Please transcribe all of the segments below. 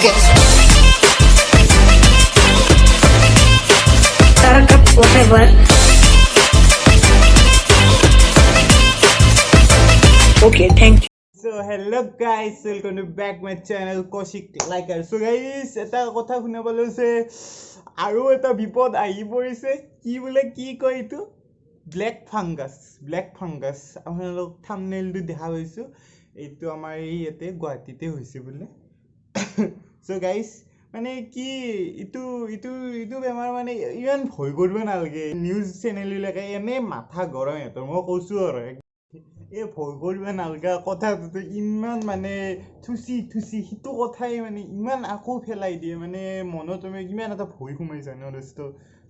fungus. Tarakat, whatever. Okay, thank you. So hello guys, welcome to back my channel Koshik Liker. So guys, এটা কথা শুনা পালো যে আৰু এটা বিপদ আহি পৰিছে কি বোলে কি কয় এইটো ব্ল্যাক ফাংগাস আপোনালোক থাম্বনেইলটো দেখা পাইছো এইটো আমাৰ এই ইয়াতে গুৱাহাটীতে হৈছে বোলে so guys মানে কি ইটো বেমাৰ মানে ইমান ভয় কৰিব নালাগে নিউজ চেনেল বিলাকে এনে মাথা গৰম হেতৰ মই কৈছো আৰু এই ভয় কৰিব নালগা কথাটো ইমান মানে থুচি সিটো কথাই মানে ইমান আকৌ ফেলাই দিয়ে মানে মনত তুমি ইমান এটা ভয় সোমাই যায় ন দোস্ত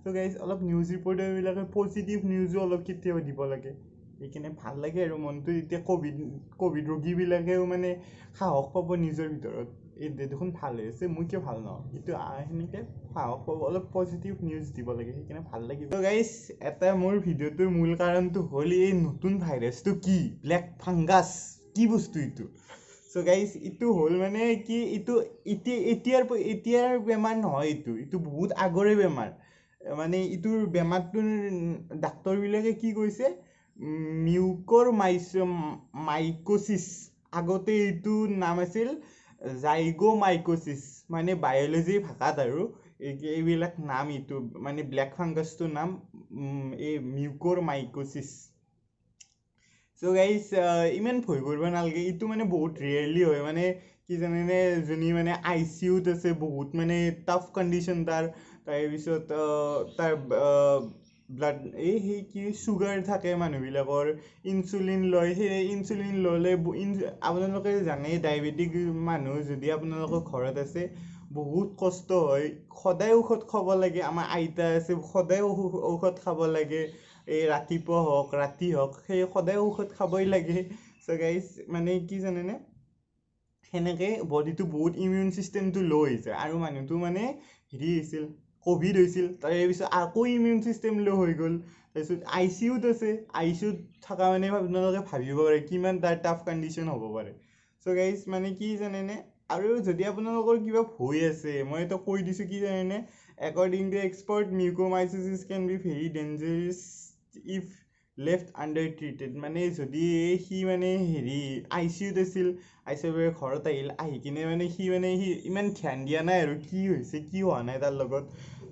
তো গাইজ অলপ নিউজ ৰিপৰ্টাৰবিলাকে পজিটিভ নিউজো অলপ কেতিয়াবা দিব লাগে এইকাৰণে ভাল লাগে আৰু মনটো এতিয়া ক'ভিড ৰোগীবিলাকেও মানে সাহস পাব নিজৰ ভিতৰত এই দেখোন ভাল হৈ আছে মই কিয় ভাল নহয় এইটো সেনেকৈ সাহস পাব অলপ পজিটিভ নিউজ দিব লাগে সেইকাৰণে ভাল লাগিব তো গাইজ এটা মোৰ ভিডিঅ'টোৰ মূল কাৰণটো হ'ল এই নতুন ভাইৰাছটো কি ব্ল্যাক ফাংগাছ কি বস্তু এইটো চ' গাইজ এইটো হ'ল মানে কি এইটো এতিয়াৰ বেমাৰ নহয় এইটো বহুত আগৰে বেমাৰ মানে এইটোৰ বেমাৰটোৰ ডাক্তৰবিলাকে কি কৈছে মিউকৰ মাইকোচিছ আগতে এইটো নাম আছিল জাইগোমাইকোচিছ মানে বায়'লজি ভাষাত আৰু এইবিলাক নাম এইটো মানে ব্ল্যাক ফাংগাছটোৰ নাম এই মিউকৰ মাইকোচিছ চ' গাইজ ইমান ভয় কৰিব নালাগে এইটো মানে বহুত ৰেয়াৰলি হয় মানে কি জানেনে যোনী মানে আই চি ইউত আছে বহুত মানে টাফ কণ্ডিশ্যন তাৰপিছত তাৰ ব্লাড সেই কি চুগাৰ থাকে মানুহবিলাকৰ ইনচুলিন লয় সেই ইনচুলিন ল'লে আপোনালোকে জানে ডায়েবেটিক মানুহ যদি আপোনালোকৰ ঘৰত আছে বহুত কষ্ট হয় সদায় ঔষধ খাব লাগে আমাৰ আইতা আছে সদায় ঔষধ খাব লাগে এই ৰাতিপুৱা হওক ৰাতি হওক সেই সদায় ঔষধ খাবই লাগে চ' গাইজ মানে কি জানেনে সেনেকৈ বডিটো বহুত ইমিউন চিষ্টেমটো ল' হৈ যায় আৰু মানুহটো মানে হেৰি হৈছিল ক'ভিড হৈছিল তাৰপিছত আকৌ ইমিউন চিষ্টেম ল' হৈ গ'ল তাৰপিছত আই চি ইউত আছে আই চি ইউত থকা মানে আপোনালোকে ভাবিব পাৰে কিমান তাৰ টাফ কণ্ডিশ্যন হ'ব পাৰে চ' গাইজ মানে কি জানেনে আৰু যদি আপোনালোকৰ কিবা ভয় আছে মই এটা কৈ দিছোঁ কি জানেনে according to expert mucormycosis can be very dangerous if left under treated মানে যদি সি মানে হেৰি আই চি ইউত আছিল আই চি ইউৰ পৰা ঘৰত আহি কিনে মানে সি ইমান ধ্যান দিয়া নাই আৰু কি হৈছে কি হোৱা নাই তাৰ লগত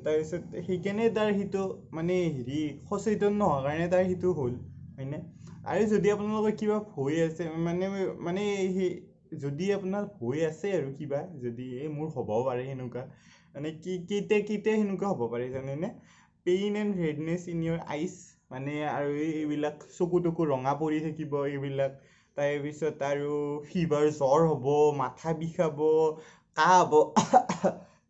তাৰপিছত সেইকাৰণে তাৰ সিটো মানে হেৰি সচেতন নোহোৱাৰ কাৰণে তাৰ সিটো হ'ল হয়নে আৰু যদি আপোনালোকৰ কিবা ভয় আছে মানে সেই যদি আপোনাৰ ভয় আছে আৰু কিবা যদি মোৰ হ'বও পাৰে সেনেকুৱা মানে কেতিয়া সেনেকুৱা হ'ব পাৰে জানেনে pain and redness in your eyes মানে আৰু এইবিলাক চকু তকু ৰঙা পৰি থাকিব এইবিলাক তাৰপিছত আৰু ফিভাৰ জ্বৰ হ'ব মাথা বিষাব কাহ হ'ব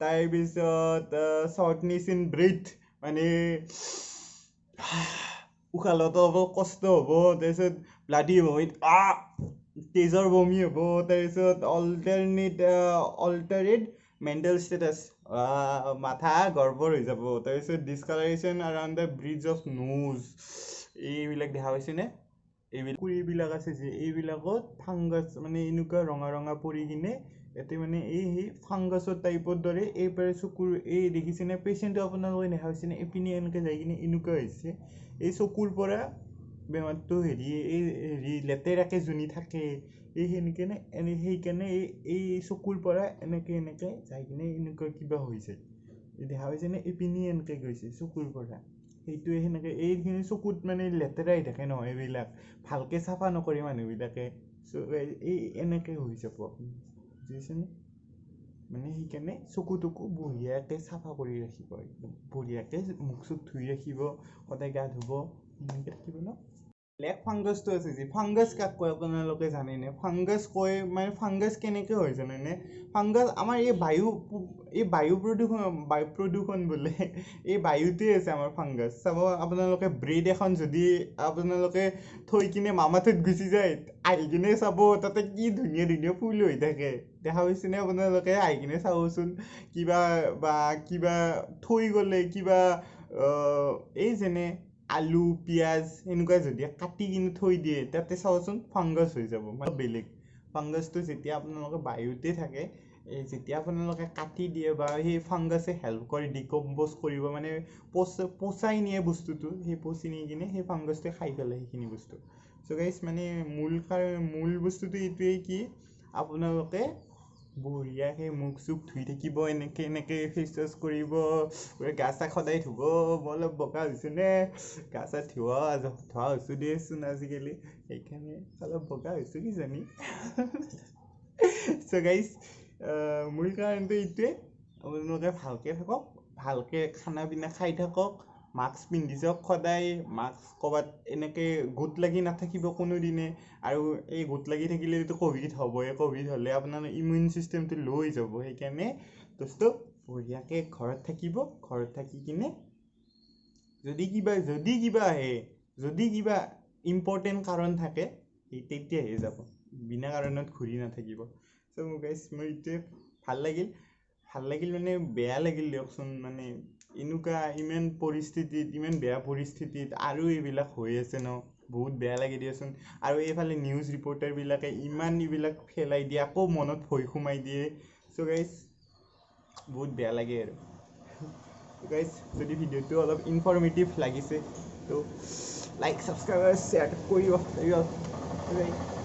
তাৰপিছত শ্বৰ্টনেছ ইন ব্ৰেথ মানে উশাহ লোৱাটো অলপ কষ্ট হ'ব তাৰপিছত ব্লাডি ভমিট তেজৰ বমি হ'ব তাৰপিছত অল্টাৰেড মেণ্টেল ষ্টেটাছ মাথা গৰ্বৰ হৈ যাব তাৰপিছত discoloration around the bridge of nose এইবিলাক দেখা পাইছেনে এইবিলাক আছে যে এইবিলাকত ফাংগাছ মানে এনেকুৱা ৰঙা পৰি কিনে ইয়াতে মানে সেই ফাংগাছৰ টাইপৰ দৰে এইবাৰে চকুৰ এই দেখিছেনে পেচেণ্টটো আপোনালোকে দেখা পাইছেনে এইপিনে এনেকৈ যাই কিনে এনেকুৱা হৈছে এই চকুৰ পৰা বেমাৰটো হেৰি লেতেৰাকৈ যোনি থাকে এই সেনেকৈ সেইকাৰণে এই চকুৰ পৰা এনেকৈ যাই কিনে এনেকুৱা কিবা হৈ যায় দেখা পাইছেনে এইপিনে এনেকৈ গৈছে চকুৰ পৰা সেইটোৱে সেনেকৈ এইখিনি চকুত মানে লেতেৰা হৈ থাকে নহয় এইবিলাক ভালকৈ চাফা নকৰে মানুহবিলাকে এই এনেকৈ হৈ যাব আপুনি বুজিছেনে মানে সেইকাৰণে চকু তকু বঢ়িয়াকৈ চাফা কৰি ৰাখিব একদম বঢ়িয়াকৈ মুখ চুখ ধুই ৰাখিব সদায় গা ধুব সেনেকৈ থাকিব ন ব্ল্যাক ফাংগাছটো আছে যে ফাংগাছ কাক কয় আপোনালোকে জানেনে ফাংগাছ কয় মানে ফাংগাছ কেনেকৈ হয় জানেনে ফাংগাছ আমাৰ এই বায়ু প্ৰদূষণ বোলে এই বায়ুতেই আছে আমাৰ ফাংগাছ চাব আপোনালোকে ব্ৰেড এখন যদি আপোনালোকে থৈ কিনে মামাঠত গুচি যায় আহি কিনে চাব তাতে কি ধুনীয়া ফুল হৈ থাকে দেখা পাইছেনে আপোনালোকে আহি কিনে চাবচোন কিবা থৈ গ'লে কিবা এই যেনে আলু পিঁয়াজ এনেকুৱা যদি কাটি কিনে থৈ দিয়ে তাতে চাবচোন ফাংগাছ হৈ যাব মানে বেলেগ ফাংগাছটো যেতিয়া আপোনালোকে বায়ুতে থাকে এই যেতিয়া আপোনালোকে কাটি দিয়ে বা সেই ফাংগাছে হেল্প কৰে ডিকম্প'জ কৰিব মানে পচাই নিয়ে বস্তুটো সেই পচি নি কিনে সেই ফাংগাছটোৱে খাই পেলাই সেইখিনি বস্তু চ' গাইজ মানে মূল বস্তুটো এইটোৱেই কি আপোনালোকে বঢ়িয়াকৈ মুখ চুখ ধুই থাকিব এনেকৈ ফেচ ৱাছ কৰিব গা চা সদায় ধুব মই অলপ বগা হৈছোঁ নে গা চা ধোৱা হৈছোঁ দেচোন আজিকালি সেইকাৰণে অলপ বগা হৈছোঁ কিজানি চ' গাইজ মূল কাৰণটো এইটোৱে আপোনালোকে ভালকৈ থাকক ভালকৈ খানা পিনা খাই থাকক মাস্ক পিন্ধি যাওক সদায় মাস্ক ক'ৰবাত এনেকৈ গোট লাগি নাথাকিব কোনোদিনে আৰু এই গোট লাগি থাকিলেতো ক'ভিড হ'বই ক'ভিড হ'লে আপোনাৰ ইমিউন ছিষ্টেমটো ল' হৈ যাব সেইকাৰণে দোস্ত বঢ়িয়াকৈ ঘৰত থাকিব ঘৰত থাকি কিনে যদি কিবা আহে যদি কিবা ইম্পৰ্টেণ্ট কাৰণ থাকে তেতিয়াহে যাব বিনা কাৰণত ঘূৰি নাথাকিব চ' গাইজ মোৰ এইটোৱে ভাল লাগিল মানে বেয়া লাগিল দিয়কচোন মানে এনেকুৱা ইমান বেয়া পৰিস্থিতিত আৰু এইবিলাক হৈ আছে ন বহুত বেয়া লাগে দিয়াচোন আৰু এইফালে নিউজ ৰিপৰ্টাৰবিলাকে ইমান এইবিলাক ফেলাই দিয়ে আকৌ মনত ভয় সোমাই দিয়ে চ' গাইজ বহুত বেয়া লাগে আৰু গাইজ যদি ভিডিঅ'টো অলপ ইনফৰ্মেটিভ লাগিছে তো লাইক ছাবস্ক্ৰাইব শ্বেয়াৰ কৰিব